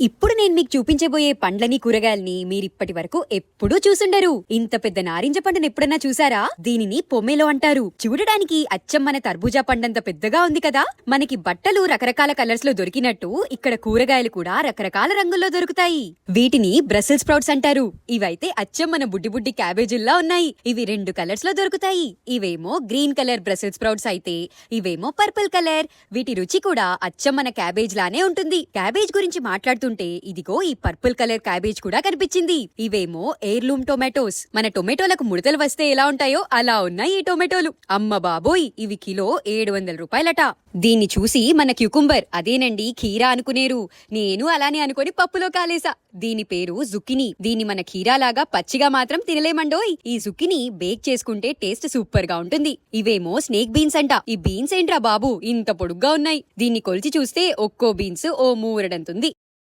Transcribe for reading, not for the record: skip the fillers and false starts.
ఇప్పుడు నేను మీకు చూపించబోయే పండ్లని కూరగాయల్ని మీరిప్పటి వరకు ఎప్పుడూ చూసుండరు. ఇంత పెద్ద నారింజ పండును ఎప్పుడన్నా చూసారా? దీనిని పొమేలో అంటారు. చూడడానికి అచ్చం మన తర్బూజా పండంత పెద్దగా ఉంది కదా. మనకి బట్టలు రకరకాల కలర్స్ లో దొరికినట్టు ఇక్కడ కూరగాయలు కూడా రకరకాల రంగుల్లో దొరుకుతాయి. వీటిని బ్రసెల్ స్ప్రౌట్స్ అంటారు. ఇవైతే అచ్చం మన బుడ్డి బుడ్డి క్యాబేజీల్లా ఉన్నాయి. ఇవి 2 కలర్స్ లో దొరుకుతాయి. ఇవేమో గ్రీన్ కలర్ బ్రసెల్ స్ప్రౌట్స్ అయితే ఇవేమో పర్పుల్ కలర్. వీటి రుచి కూడా అచ్చం మన క్యాబేజ్ లానే ఉంటుంది. క్యాబేజ్ గురించి మాట్లాడుతుంటే ఇదిగో ఈ పర్పుల్ కలర్ క్యాబేజ్ కూడా కనిపించింది. ఇవేమో ఎయిర్లూమ్ టొమాటోస్. మన టొమాటోలకు ముడతలు వస్తే ఎలా ఉంటాయో అలా ఉన్నాయి ఈ టొమాటోలు. అమ్మ బాబోయ్, ఇవి కిలో 700 రూపాయలట. దీన్ని చూసి మన క్యూకుంబర్ అదేనండి ఖీరా అనుకునేరు. నేను అలానే అనుకుని పప్పులో కాలేసా. దీని పేరు జుకినీ. దీన్ని మన ఖీరా లాగా పచ్చిగా మాత్రం తినలేమండోయ్. ఈ జుకినీ బేక్ చేసుకుంటే టేస్ట్ సూపర్ గా ఉంటుంది. ఇవేమో స్నేక్ బీన్స్ అంట. ఈ బీన్స్ ఏంట్రా బాబు ఇంత పొడుగ్గా ఉన్నాయి. దీన్ని కొలిచి చూస్తే ఒక్కో బీన్స్ ఓ మూరడంతుంది.